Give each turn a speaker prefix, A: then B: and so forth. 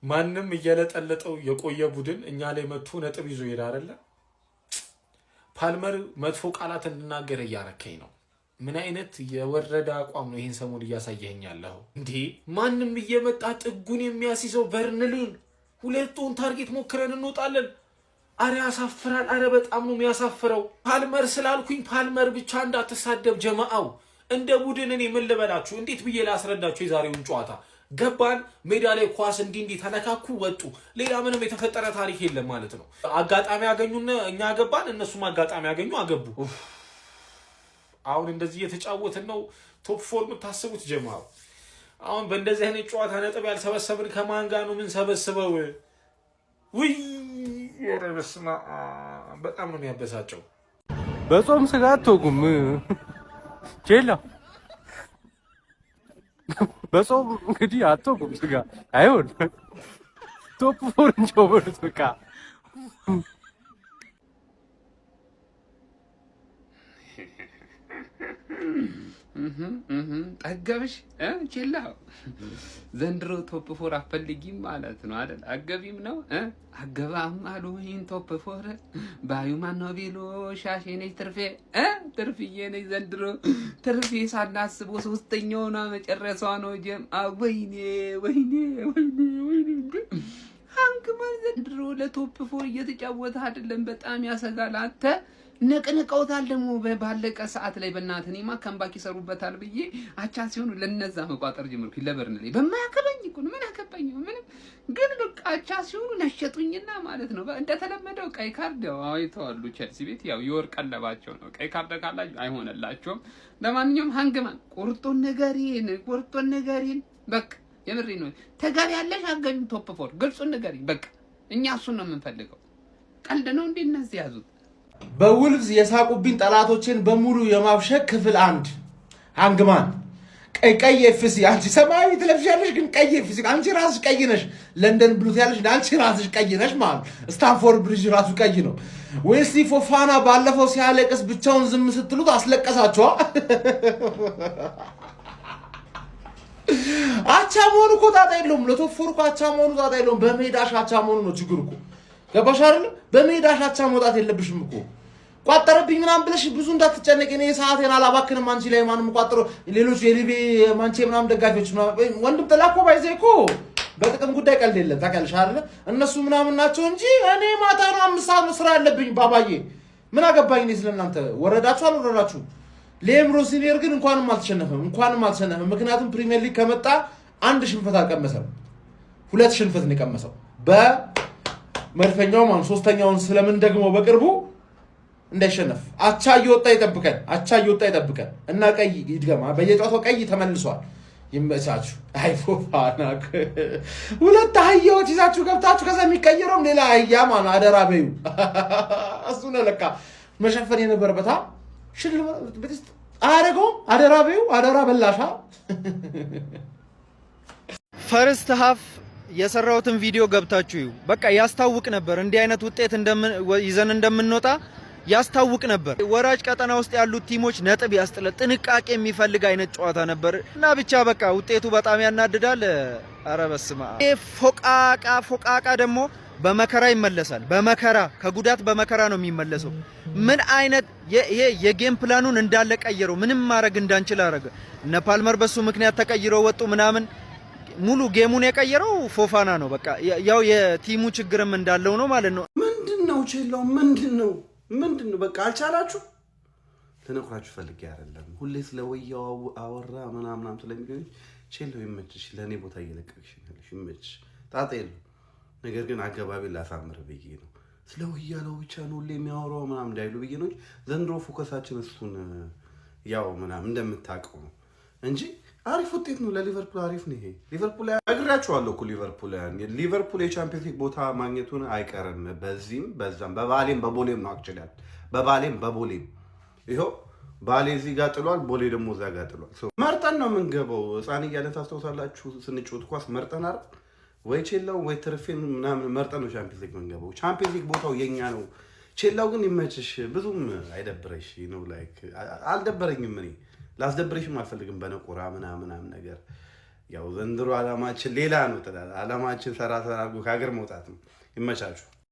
A: ማንም እየለጠለጠው የቆየ ቡድን እኛ ላይ መጥቶ ነጥብ ይዞ ይሄድ አይደለ? ፓልመር መጥፎ ቃላት እንድናገር እያረከኝ ነው። ምን አይነት የወረደ አቋም ነው ይሄን ሰሞን እያሳየኸኝ ያለው እንዴ? ማንም እየመጣ ጥጉን የሚያስይዘው በርንሊን ሁለቱን ታርጌት ሞክረን እንወጣለን። አረ ያሳፍራል። አረ በጣም ነው የሚያሳፍረው። ፓልመር ስላልኩኝ ፓልመር ብቻ እንዳትሳደብ ጀማአው። እንደ ቡድን እኔ ምን ልበላችሁ? እንዴት ብዬ ላስረዳችሁ? የዛሬውን ጨዋታ ገባን፣ ሜዳ ላይ ኳስ እንዲህ ተነካኩ፣ ወጡ። ሌላ ምንም የተፈጠረ ታሪክ የለም ማለት ነው። አጋጣሚ ያገኙና እኛ ገባን፣ እነሱም አጋጣሚ ያገኙ አገቡ። አሁን እንደዚህ እየተጫወትን ነው ቶፕ ፎር የምታስቡት ጀማው። አሁን በእንደዚህ አይነት ጨዋታ ነጥብ ያልሰበሰብን ከማን ጋር ነው ምን ሰበስበው? ውይ በስመ አብ በጣም ነው የሚያበሳጨው።
B: በጾም ስጋ አትወጉም ቼላ በጾም እንግዲህ አትወጉም ስጋ አይሆን ቶፕ ፎር እንጆበሉት በቃ
C: ጠገብሽ ቼላ ዘንድሮ ቶፕ ፎር አፈልጊም ማለት ነው አይደል? አገቢም ነው አገባም አሉ ይሄን ቶፕ ፎር ባዩ ማነው ቢሉ ሻሼ ነኝ ትርፍዬ ነኝ ዘንድሮ ትርፌ ሳናስበው ሶስተኛውና መጨረሻዋ ነው ጀም ወይኔ አንክማን ዘንድሮ ለቶፕ ፎር እየተጫወተ አይደለም። በጣም ያሰጋል። አንተ ነቅንቀውታል ደግሞ ባለቀ ሰዓት ላይ በእናትህ እኔማ ከምባክ ይሰሩበታል ብዬ አቻ ሲሆኑ ለነዛ መቋጠር ጀመርኩ። ለበርንሌ በማያከበኝ እኮ ነው። ምን አከበኝ? ምንም ግን በቃ አቻ ሲሆኑ ነሸጡኝና ማለት ነው። እንደተለመደው ቀይ ካርድ ያው አይተዋሉ። ቸልሲ ቤት ያው የወር ቀለባቸው ነው። ቀይ ካርድ ካላችሁ አይሆንላችሁም። ለማንኛውም ሃንግማን ቁርጡን ንገሪን በቃ የምሬ ነው። ተጋሪ ያለሽ አገኙ ቶፕ ፎር ግልጹን ንገሪን በቃ እኛ እሱን ነው የምንፈልገው። ቀልድ ነው እንዴ እነዚህ ያዙት?
D: በውልቭዝ የሳቁብኝ ጠላቶችን በሙሉ የማብሸቅ ክፍል 1 ሃንግማን ቀይ ኤፍሲ። አንቺ ሰማያዊ ትለብሻለሽ ግን ቀይ ኤፍሲ አንቺ ራስሽ ቀይ ነሽ። ለንደን ብሉት ያለሽ አንቺ ራስሽ ቀይ ነሽ ማለት ስታንፎርድ ብሪጅ ራሱ ቀይ ነው። ዌስሊ ፎፋና ባለፈው ሲያለቅስ ብቻውን ዝም ስትሉት አስለቀሳችኋ። አቻ መሆኑ እኮ ጣጣ የለውም። ለቶፕ ፎር እኮ አቻ መሆኑ ጣጣ የለውም። በሜዳሽ አቻ መሆኑ ነው ችግሩ እኮ ገባሽ አይደል? በሜዳሽ አቻ መውጣት የለብሽም እኮ። ቋጠረብኝ ምናምን ብለሽ ብዙ እንዳትጨነቂ። እኔ ሰዓቴን አላባክንም አንቺ ላይ ማንም ቋጠሮ ሌሎች የሊቪ ማንቼ ምናምን ደጋፊዎች ወንድም ተላኮ ባይዘ እኮ በጥቅም ጉዳይ ቀልድ የለም ታውቂያለሽ አይደል? እነሱ ምናምን ናቸው እንጂ እኔ ማታ ነው 5 ሰዓት ስራ ያለብኝ። ባባዬ ምን አገባኝ እኔ ስለናንተ። ወረዳችሁ አልወረዳችሁ። ሌምሮ ሲኒየር ግን እንኳንም አልተሸነፈም። ምክንያቱም ፕሪሚየር ሊግ ከመጣ 1 ሽንፈት አልቀመሰም፣ 2 ሽንፈት ነው የቀመሰው በመድፈኛው ማለት 3ኛውን ስለምን ደግሞ በቅርቡ እንዳይሸነፍ አቻ እየወጣ ይጠብቀን እና ቀይ ይድገማ። በየጨዋታው ቀይ ተመልሷል። ይመቻችሁ። አይፎፋና ሁለት አህያዎች ይዛችሁ ገብታችሁ ከዛ የሚቀየረው ሌላ አህያ ማለት አደራ በዩ እሱ ነው ለካ መሸፈን የነበረበት ሽልማት አረጋው አደራ በዩ አደራ በላሻ።
E: ፈርስት ሃፍ የሰራውትን ቪዲዮ ገብታችሁ ይዩ። በቃ ያስታውቅ ነበር እንዲህ አይነት ውጤት ይዘን እንደምንወጣ ያስታውቅ ነበር። ወራጅ ቀጠና ውስጥ ያሉት ቲሞች ነጥብ ያስጥለ ጥንቃቄ የሚፈልግ አይነት ጨዋታ ነበር እና ብቻ በቃ ውጤቱ በጣም ያናድዳል። ኧረ በስመ አብ። ፎቃቃ ደግሞ በመከራ ይመለሳል። ከጉዳት በመከራ ነው የሚመለሰው። ምን አይነት ይሄ የጌም ፕላኑን እንዳለ ቀየረው። ምንም ማድረግ እንዳንችል አረገ። እነ ፓልመር በሱ ምክንያት ተቀይረው ወጡ ምናምን። ሙሉ ጌሙን የቀየረው ፎፋና ነው። በቃ ያው የቲሙ ችግርም እንዳለው ነው ማለት ነው።
F: ምንድነው ቼላው? ምንድነው በቃ አልቻላችሁ። ተነኩራችሁ ፈልጌ አይደለም። ሁሌ ስለወያው አወራ ምናምን ስለሚገኝ ቼላው ይመችሽ። ለኔ ቦታ እየለቀቅሽ ያለሽ ይመችሽ። ጣጣ የለም። ነገር ግን አገባቢ ላሳምር ብዬ ነው። ስለወያለው ብቻ ነው ሁሌ የሚያወራው ምናምን እንዳይሉ ብዬ ነው። ዘንድሮ ፎከሳችን እሱን ያው ምናምን እንደምታውቀው ነው እንጂ አሪፍ ውጤት ነው ለሊቨርፑል። አሪፍ ነው ይሄ ሊቨርፑል። አግራችኋለሁ እኮ ሊቨርፑል የቻምፒየንስ ሊግ ቦታ ማግኘቱን አይቀርም። በዚህም በዛም በባሌም በቦሌም ነው አክቹአሊ በቦሌም ይሄው ባሌ እዚህ ጋር ጥሏል፣ ቦሌ ደግሞ እዛ ጋር ጥሏል። መርጠን ነው የምንገባው። ህፃን እያለን ታስታውሳላችሁ ስንጫወት ኳስ መርጠን አይደል ወይ ቼላው ወይ ትርፌን ምናምን መርጠን ነው ቻምፒየንስ ሊግ የምንገባው። ቻምፒየንስ ሊግ ቦታው የኛ ነው። ቼላው ግን ይመችሽ፣ ብዙም አይደብረሽ ነው። ላይክ አልደበረኝም እኔ ላስደብርሽም አልፈልግም በነቆራ ምናምን ነገር። ያው ዘንድሮ አላማችን ሌላ ነው። አላማችን ሰራ አድርጎ ከሀገር መውጣት ነው። ይመቻችሁ።